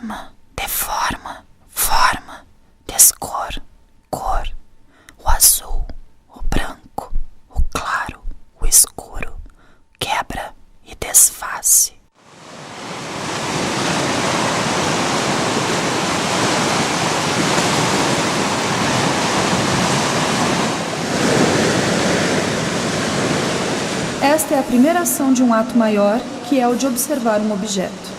aproxima, deforma, forma, descor, cor, o azul, o branco, o claro, o escuro, quebra e desfaz. Esta é a primeira ação de um ato maior, que é o de observar um objeto.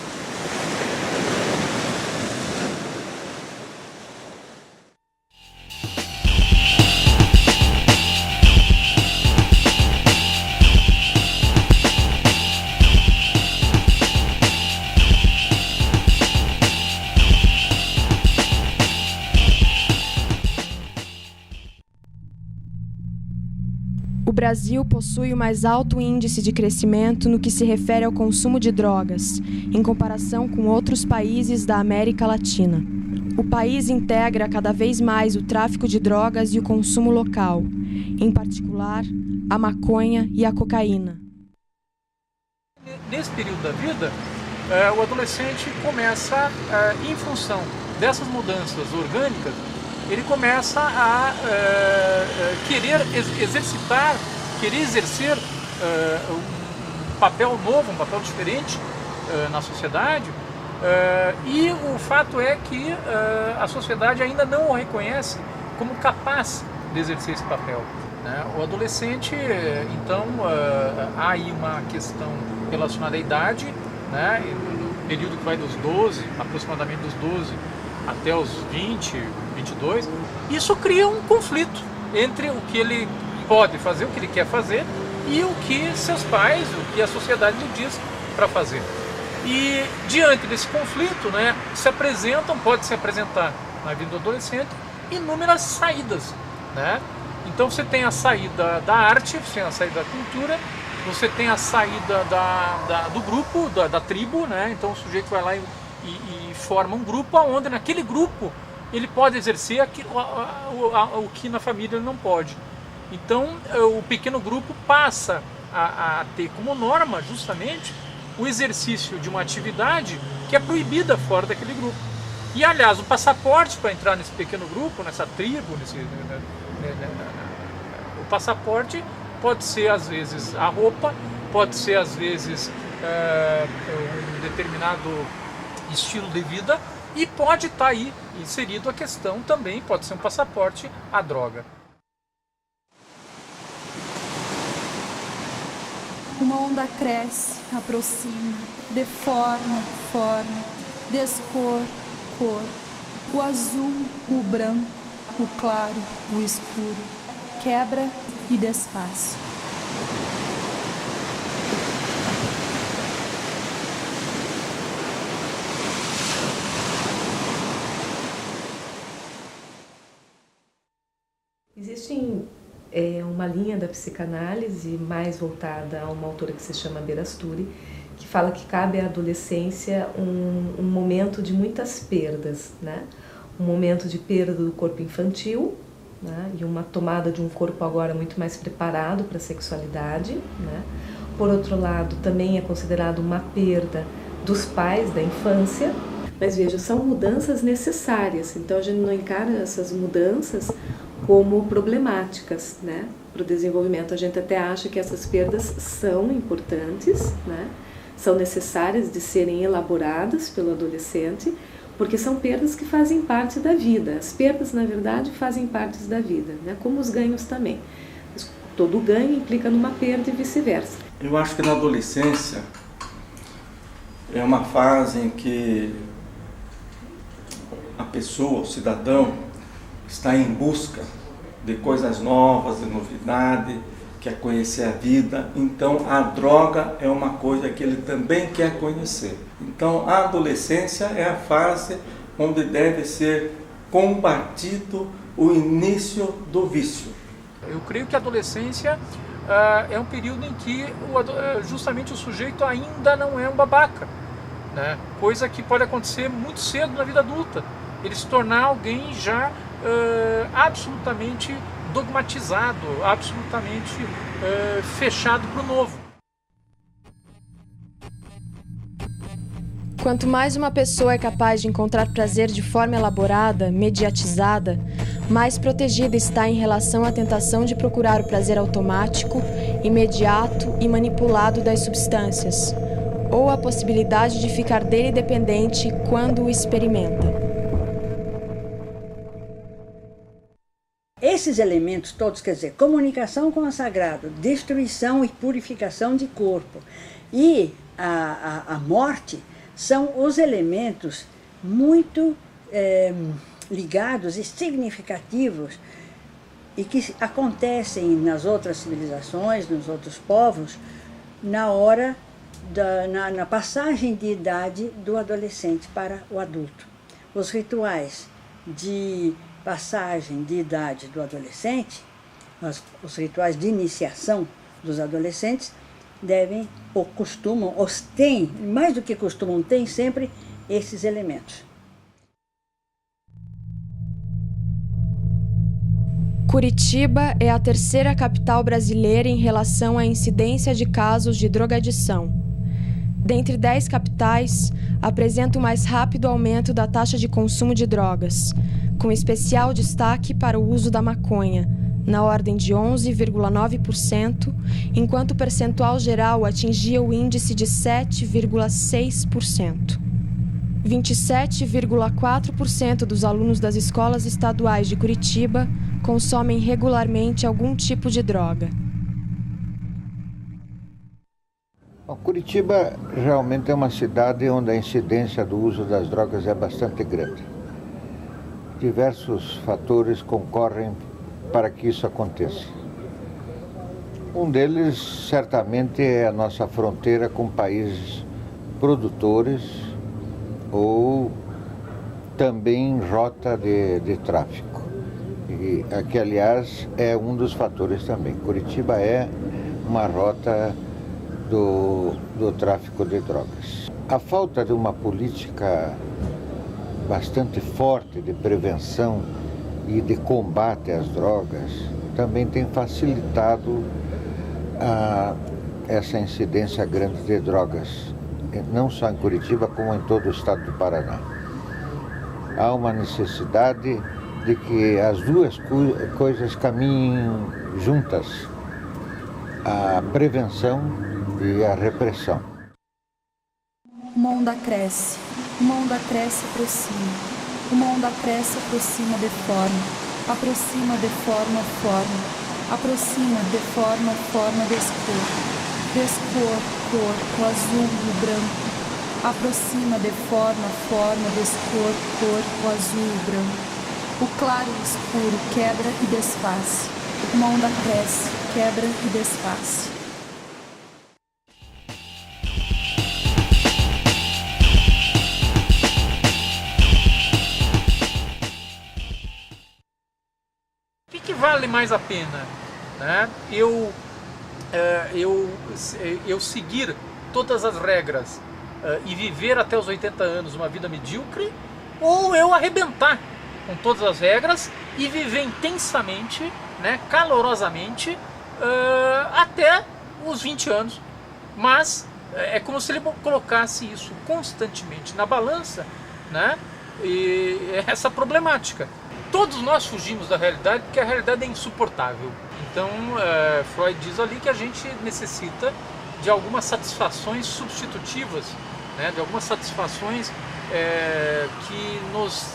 O Brasil possui o mais alto índice de crescimento no que se refere ao consumo de drogas, em comparação com outros países da América Latina. O país integra cada vez mais o tráfico de drogas e o consumo local, em particular a maconha e a cocaína. Nesse período da vida, o adolescente começa, em função dessas mudanças orgânicas, ele começa a querer exercer um papel novo, um papel diferente na sociedade, e o fato é que a sociedade ainda não o reconhece como capaz de exercer esse papel, né? O adolescente, então, há aí uma questão relacionada à idade, né? No período que vai dos 12, aproximadamente dos 12 até os 20, 22, isso cria um conflito entre o que ele pode fazer, o que ele quer fazer, e o que seus pais, o que a sociedade lhe diz para fazer. E diante desse conflito, né, pode se apresentar na vida do adolescente inúmeras saídas, né? Então você tem a saída da arte, você tem a saída da cultura, você tem a saída do grupo, da tribo, né? Então o sujeito vai lá e forma um grupo onde naquele grupo ele pode exercer o que na família ele não pode. Então o pequeno grupo passa a ter como norma justamente o exercício de uma atividade que é proibida fora daquele grupo. E aliás, o passaporte para entrar nesse pequeno grupo, nessa tribo, o passaporte pode ser às vezes a roupa, pode ser às vezes um determinado estilo de vida, e pode estar aí inserido a questão também, pode ser um passaporte à droga. Uma onda cresce, aproxima, deforma, forma, descor, cor, o azul, o branco, o claro, o escuro, quebra e desfaz. Existe uma linha da psicanálise mais voltada a uma autora que se chama Berasturi, que fala que cabe à adolescência um momento de muitas perdas, né? Um momento de perda do corpo infantil, né? E uma tomada de um corpo agora muito mais preparado para a sexualidade, né? Por outro lado, também é considerado uma perda dos pais da infância, mas veja, são mudanças necessárias, então a gente não encara essas mudanças como problemáticas, né, para o desenvolvimento. A gente até acha que essas perdas são importantes, né, são necessárias de serem elaboradas pelo adolescente, porque são perdas que fazem parte da vida. As perdas, na verdade, fazem parte da vida, né, como os ganhos também. Todo ganho implica numa perda e vice-versa. Eu acho que na adolescência é uma fase em que a pessoa, o cidadão, está em busca de coisas novas, de novidade, quer conhecer a vida. Então a droga é uma coisa que ele também quer conhecer. Então a adolescência é a fase onde deve ser combatido o início do vício. Eu creio que a adolescência é um período em que justamente o sujeito ainda não é um babaca, né? Coisa que pode acontecer muito cedo na vida adulta. Ele se tornar alguém já absolutamente dogmatizado, absolutamente fechado para o novo. Quanto mais uma pessoa é capaz de encontrar prazer de forma elaborada, mediatizada, mais protegida está em relação à tentação de procurar o prazer automático, imediato e manipulado das substâncias, ou a possibilidade de ficar dele dependente quando o experimenta. Esses elementos todos, quer dizer, comunicação com o sagrado, destruição e purificação de corpo e a morte, são os elementos muito ligados e significativos e que acontecem nas outras civilizações, nos outros povos, na hora na passagem de idade do adolescente para o adulto. Os rituais de passagem de idade do adolescente, os rituais de iniciação dos adolescentes, devem, ou costumam, ou têm, mais do que costumam, têm sempre esses elementos. Curitiba é a terceira capital brasileira em relação à incidência de casos de drogadição. Dentre 10 capitais, apresenta o mais rápido aumento da taxa de consumo de drogas, com especial destaque para o uso da maconha, na ordem de 11,9%, enquanto o percentual geral atingia o índice de 7,6%. 27,4% dos alunos das escolas estaduais de Curitiba consomem regularmente algum tipo de droga. Bom, Curitiba realmente é uma cidade onde a incidência do uso das drogas é bastante grande. Diversos fatores concorrem para que isso aconteça. Um deles, certamente, é a nossa fronteira com países produtores ou também rota de tráfico. E aqui, aliás, é um dos fatores também. Curitiba é uma rota do tráfico de drogas. A falta de uma política bastante forte de prevenção e de combate às drogas também tem facilitado essa incidência grande de drogas, não só em Curitiba, como em todo o estado do Paraná. Há uma necessidade de que as duas coisas caminhem juntas, a prevenção e a repressão. Uma onda cresce, uma onda cresce e aproxima. Uma onda cresce, aproxima, deforma. Aproxima, deforma, forma. Aproxima, deforma, forma, descor. Descor, cor, o azul e o branco. Aproxima, deforma, forma, descor, cor, o azul e o branco. O claro e o escuro quebra e desfaz. Uma onda cresce, quebra e desfaz. O que vale mais a pena, né? Eu seguir todas as regras e viver até os 80 anos uma vida medíocre, ou eu arrebentar com todas as regras e viver intensamente, né, calorosamente, até os 20 anos. Mas é como se ele colocasse isso constantemente na balança, né? E essa problemática. Todos nós fugimos da realidade porque a realidade é insuportável. Então, Freud diz ali que a gente necessita de algumas satisfações substitutivas, né? De algumas satisfações que nos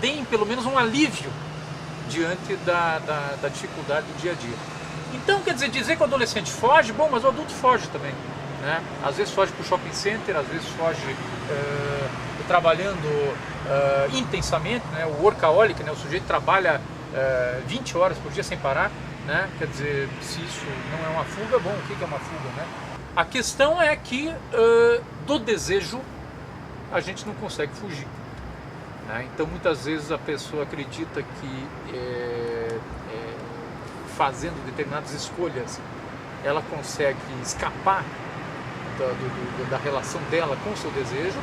deem pelo menos um alívio diante da dificuldade do dia a dia. Então, quer dizer que o adolescente foge, bom, mas o adulto foge também, né? Às vezes foge para o shopping center, às vezes foge trabalhando intensamente, né? O workaholic, né? O sujeito trabalha 20 horas por dia sem parar, né? Quer dizer, se isso não é uma fuga, bom, o que é uma fuga, né? A questão é que do desejo a gente não consegue fugir, né? Então muitas vezes a pessoa acredita que fazendo determinadas escolhas ela consegue escapar da relação dela com o seu desejo,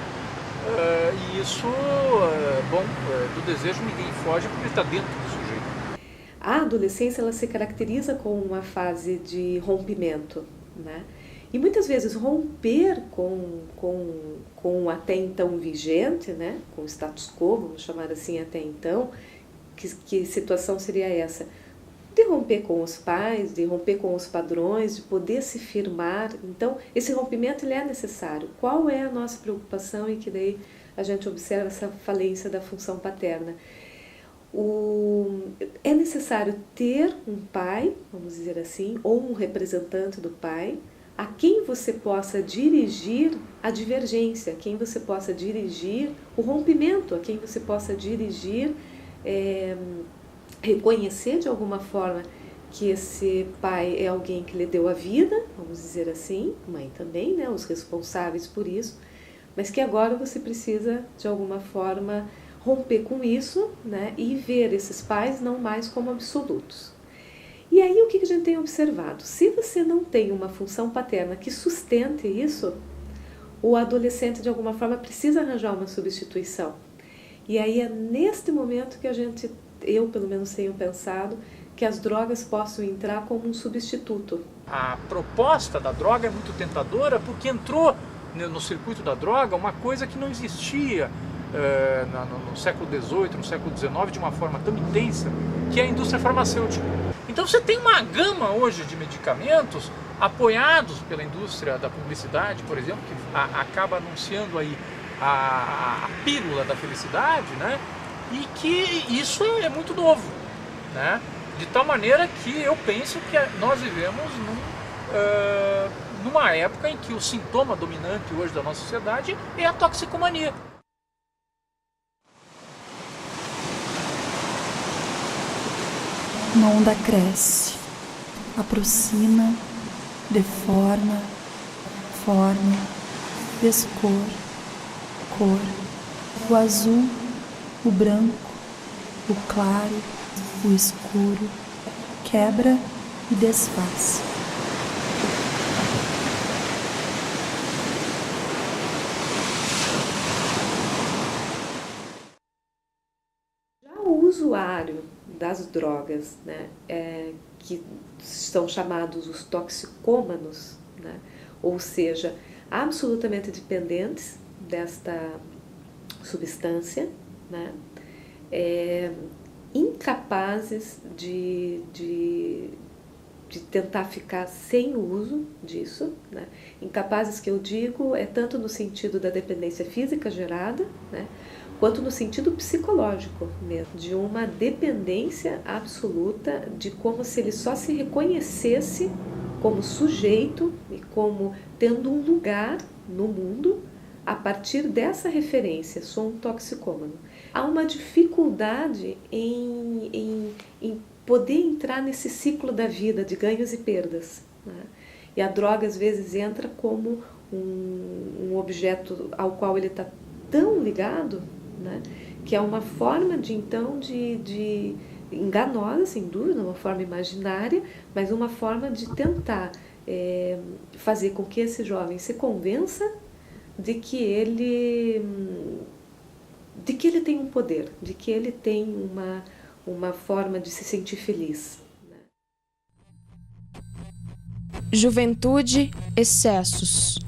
e isso, do desejo ninguém foge porque está dentro do sujeito. A adolescência ela se caracteriza como uma fase de rompimento, né? E muitas vezes romper com o até então vigente, né? Com o status quo, vamos chamar assim até então, que situação seria essa? De romper com os pais, de romper com os padrões, de poder se firmar. Então, esse rompimento ele é necessário. Qual é a nossa preocupação? E que daí a gente observa essa falência da função paterna. É necessário ter um pai, vamos dizer assim, ou um representante do pai, a quem você possa dirigir a divergência, a quem você possa dirigir o rompimento, a quem você possa dirigir, reconhecer de alguma forma que esse pai é alguém que lhe deu a vida, vamos dizer assim, mãe também, né, os responsáveis por isso, mas que agora você precisa de alguma forma romper com isso, né, e ver esses pais não mais como absolutos. E aí o que a gente tem observado? Se você não tem uma função paterna que sustente isso, o adolescente de alguma forma precisa arranjar uma substituição. E aí é neste momento que eu pelo menos tenho pensado, que as drogas possam entrar como um substituto. A proposta da droga é muito tentadora porque entrou no circuito da droga uma coisa que não existia no século XVIII, no século XIX, de uma forma tão intensa, que é a indústria farmacêutica. Então você tem uma gama hoje de medicamentos apoiados pela indústria da publicidade, por exemplo, que acaba anunciando aí a pílula da felicidade, né? E que isso é muito novo, né? De tal maneira que eu penso que nós vivemos numa época em que o sintoma dominante hoje da nossa sociedade é a toxicomania. Uma onda cresce, aproxima, deforma, forma, descor, cor, o azul, o branco, o claro, o escuro, quebra e desfaz. Já o usuário das drogas, né, que são chamados os toxicômanos, né, ou seja, absolutamente dependentes desta substância, né, incapazes de tentar ficar sem o uso disso, né, incapazes que eu digo tanto no sentido da dependência física gerada, né, quanto no sentido psicológico mesmo, de uma dependência absoluta, de como se ele só se reconhecesse como sujeito e como tendo um lugar no mundo a partir dessa referência, sou um toxicômano. Há uma dificuldade em poder entrar nesse ciclo da vida de ganhos e perdas, né? E a droga às vezes entra como um objeto ao qual ele está tão ligado, né, que é uma forma de enganosa, sem dúvida, uma forma imaginária, mas uma forma de tentar fazer com que esse jovem se convença de que ele tem um poder, de que ele tem uma forma de se sentir feliz. Juventude, excessos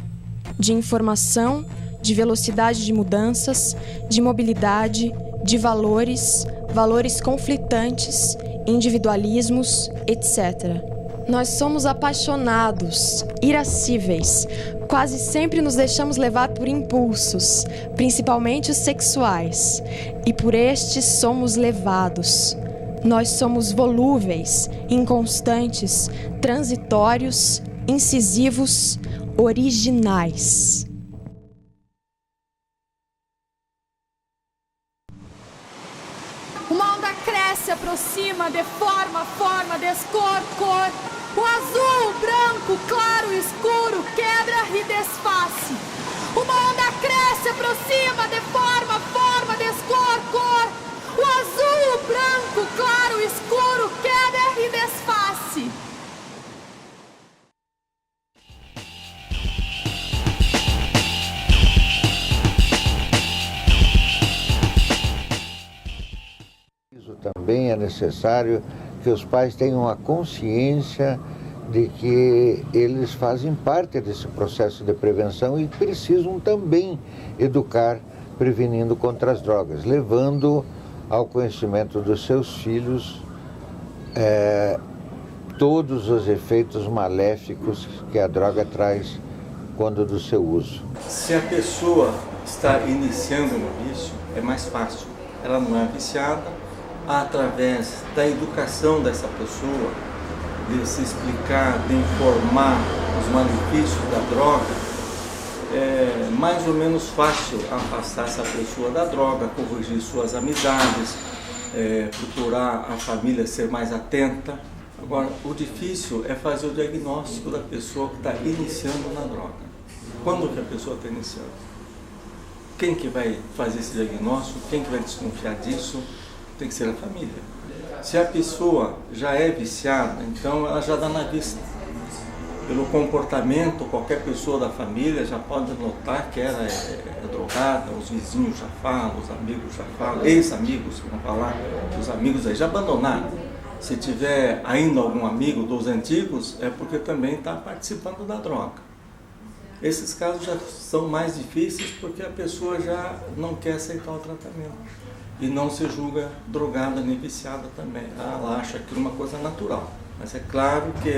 de informação, de velocidade de mudanças, de mobilidade, de valores conflitantes, individualismos, etc. Nós somos apaixonados, irascíveis, quase sempre nos deixamos levar por impulsos, principalmente os sexuais, e por estes somos levados. Nós somos volúveis, inconstantes, transitórios, incisivos, originais. Uma onda cresce, aproxima, deforma, forma, descor, cor. O azul, branco, claro, escuro, quebra e desface. Uma onda cresce, aproxima, deforma, forma, descor, cor. O azul, branco, claro, escuro, quebra e desface. Também é necessário que os pais tenham a consciência de que eles fazem parte desse processo de prevenção e precisam também educar prevenindo contra as drogas, levando ao conhecimento dos seus filhos todos os efeitos maléficos que a droga traz quando do seu uso. Se a pessoa está iniciando no vício, é mais fácil. Ela não é viciada, através da educação dessa pessoa, de se explicar, de informar os malefícios da droga, é mais ou menos fácil afastar essa pessoa da droga, corrigir suas amizades, procurar a família ser mais atenta. Agora, o difícil é fazer o diagnóstico da pessoa que está iniciando na droga. Quando que a pessoa está iniciando? Quem que vai fazer esse diagnóstico? Quem que vai desconfiar disso? Tem que ser a família. Se a pessoa já é viciada, então ela já dá na vista. Pelo comportamento, qualquer pessoa da família já pode notar que ela é drogada, os vizinhos já falam, os amigos já falam, ex-amigos vão falar, os amigos aí já abandonaram. Se tiver ainda algum amigo dos antigos, é porque também está participando da droga. Esses casos já são mais difíceis porque a pessoa já não quer aceitar o tratamento e não se julga drogada nem viciada também. Ela acha aquilo uma coisa natural. Mas é claro que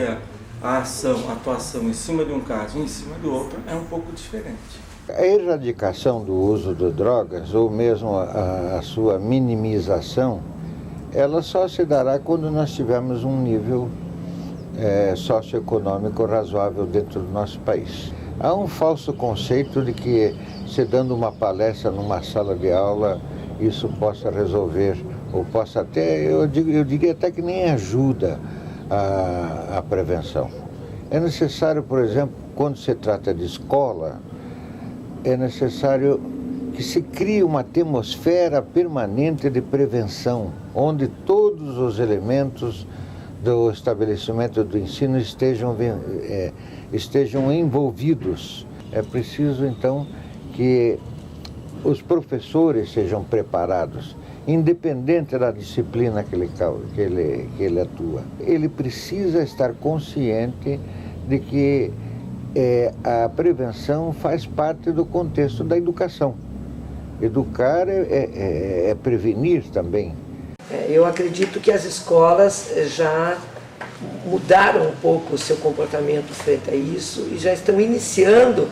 a atuação em cima de um caso e em cima do outro é um pouco diferente. A erradicação do uso de drogas, ou mesmo a sua minimização, ela só se dará quando nós tivermos um nível socioeconômico razoável dentro do nosso país. Há um falso conceito de que, se dando uma palestra numa sala de aula, isso possa resolver, ou possa até, eu diria até que nem ajuda a prevenção. É necessário, por exemplo, quando se trata de escola, é necessário que se crie uma atmosfera permanente de prevenção, onde todos os elementos do estabelecimento do ensino estejam envolvidos. É preciso, então, que os professores sejam preparados, independente da disciplina que ele atua. Ele precisa estar consciente de que a prevenção faz parte do contexto da educação. Educar é prevenir também. Eu acredito que as escolas já mudaram um pouco o seu comportamento frente a isso e já estão iniciando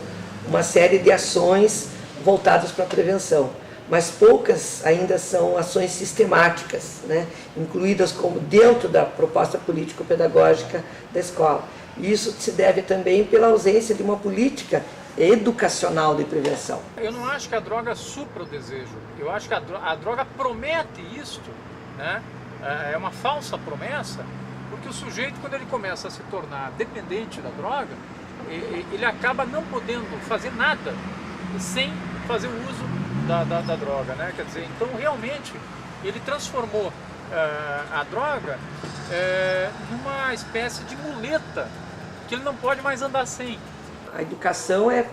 uma série de ações voltadas para a prevenção. Mas poucas ainda são ações sistemáticas, né, incluídas como dentro da proposta político-pedagógica da escola. E isso se deve também pela ausência de uma política educacional de prevenção. Eu não acho que a droga supra o desejo. Eu acho que a droga promete isto, né? É uma falsa promessa, porque o sujeito, quando ele começa a se tornar dependente da droga, ele acaba não podendo fazer nada sem fazer o uso da droga, né? Quer dizer, então realmente ele transformou a droga numa espécie de muleta que ele não pode mais andar sem. A educação é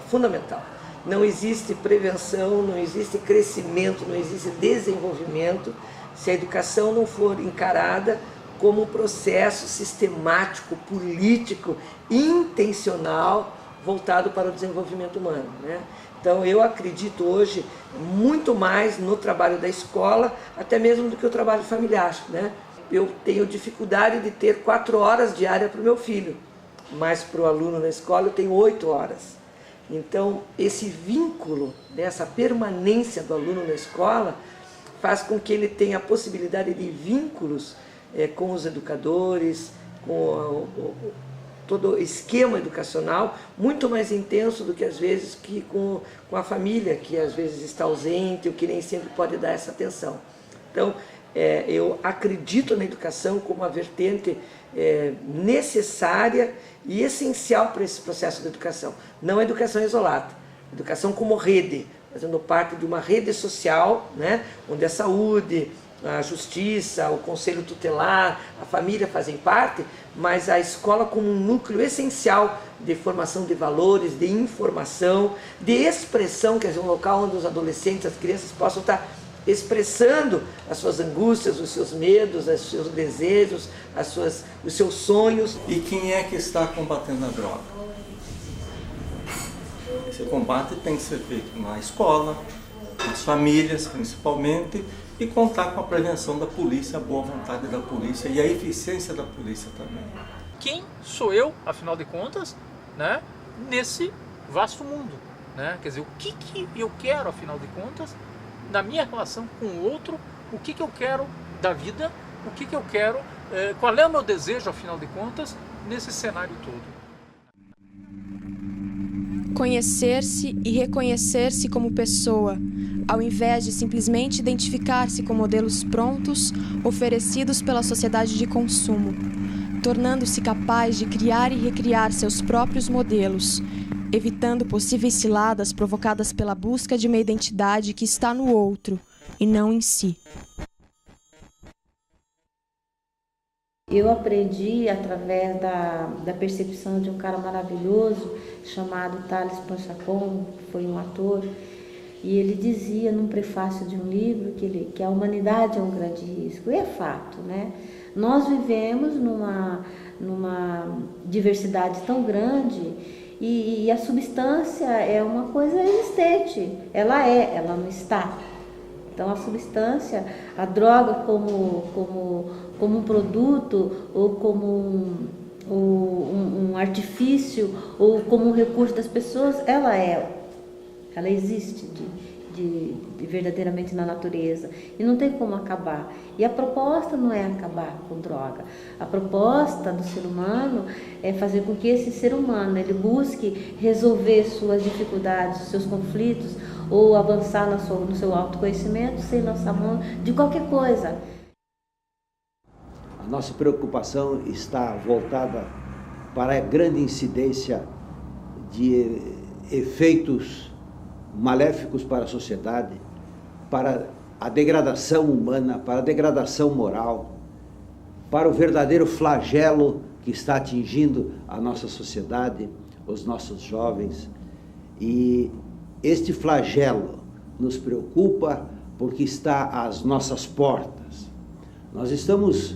fundamental. Não existe prevenção, não existe crescimento, não existe desenvolvimento se a educação não for encarada como um processo sistemático, político, intencional, voltado para o desenvolvimento humano, né? Então eu acredito hoje muito mais no trabalho da escola, até mesmo do que o trabalho familiar, né? Eu tenho dificuldade de ter 4 horas diárias para o meu filho, mas para o aluno na escola eu tenho 8 horas. Então esse vínculo, essa permanência do aluno na escola faz com que ele tenha a possibilidade de vínculos com os educadores, com todo o esquema educacional, muito mais intenso do que às vezes que com a família, que às vezes está ausente ou que nem sempre pode dar essa atenção. Então, eu acredito na educação como uma vertente necessária e essencial para esse processo de educação. Não a educação isolada, educação como rede, fazendo parte de uma rede social, né, onde a saúde, a justiça, o conselho tutelar, a família fazem parte, mas a escola como um núcleo essencial de formação de valores, de informação, de expressão, quer dizer, um local onde os adolescentes, as crianças possam estar expressando as suas angústias, os seus medos, os seus desejos, os seus sonhos. E quem é que está combatendo a droga? Esse combate tem que ser feito na escola, nas famílias principalmente, e contar com a prevenção da polícia, a boa vontade da polícia e a eficiência da polícia também. Quem sou eu, afinal de contas, né, nesse vasto mundo? Né? Quer dizer, o que eu quero, afinal de contas, na minha relação com o outro, o que eu quero da vida, o que eu quero, qual é o meu desejo, afinal de contas, nesse cenário todo. Conhecer-se e reconhecer-se como pessoa, ao invés de simplesmente identificar-se com modelos prontos oferecidos pela sociedade de consumo, tornando-se capaz de criar e recriar seus próprios modelos, evitando possíveis ciladas provocadas pela busca de uma identidade que está no outro e não em si. Eu aprendi através da percepção de um cara maravilhoso chamado Thales Panchacon, que foi um ator, e ele dizia num prefácio de um livro que a humanidade é um grande risco, e é fato, né? Nós vivemos numa diversidade tão grande e a substância é uma coisa existente, ela não está. Então a substância, a droga como um produto ou como um artifício ou como um recurso das pessoas, ela existe verdadeiramente na natureza e não tem como acabar. E a proposta não é acabar com droga. A proposta do ser humano é fazer com que esse ser humano ele busque resolver suas dificuldades, seus conflitos ou avançar no seu autoconhecimento sem lançar mão de qualquer coisa. A nossa preocupação está voltada para a grande incidência de efeitos maléficos para a sociedade, para a degradação humana, para a degradação moral, para o verdadeiro flagelo que está atingindo a nossa sociedade, os nossos jovens. E este flagelo nos preocupa porque está às nossas portas. Nós estamos,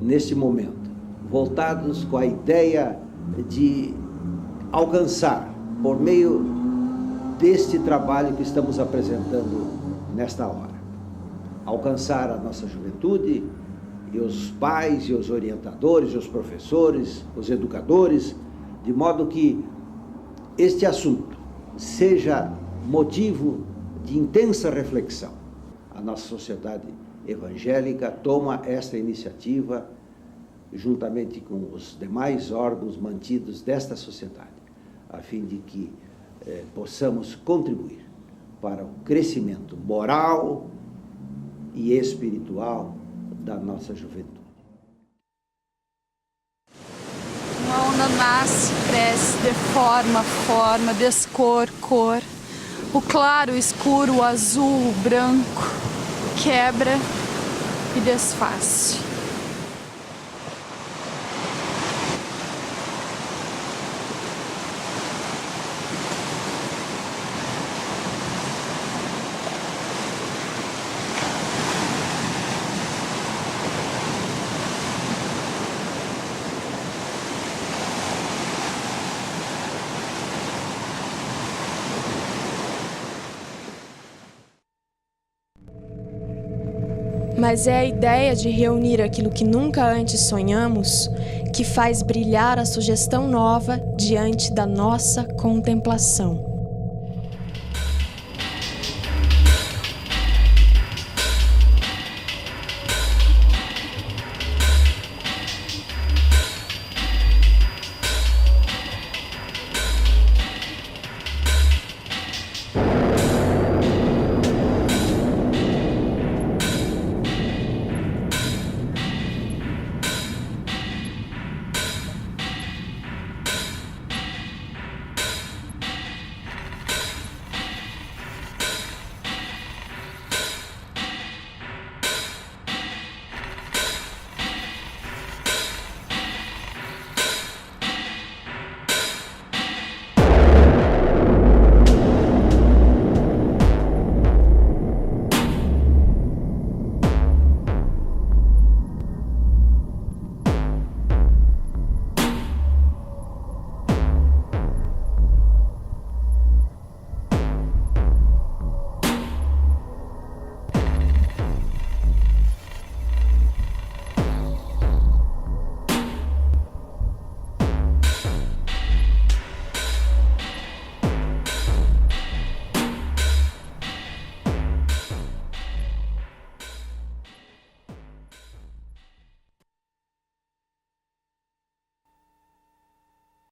neste momento, voltados com a ideia de alcançar, por meio deste trabalho que estamos apresentando nesta hora, alcançar a nossa juventude e os pais e os orientadores, e os professores, os educadores, de modo que este assunto seja motivo de intensa reflexão. A nossa sociedade evangélica toma esta iniciativa juntamente com os demais órgãos mantidos desta sociedade, a fim de que possamos contribuir para o crescimento moral e espiritual da nossa juventude. Uma onda nasce, cresce, deforma, forma, descor, cor. O claro, o escuro, o azul, o branco, quebra e desfaz. Mas é a ideia de reunir aquilo que nunca antes sonhamos que faz brilhar a sugestão nova diante da nossa contemplação.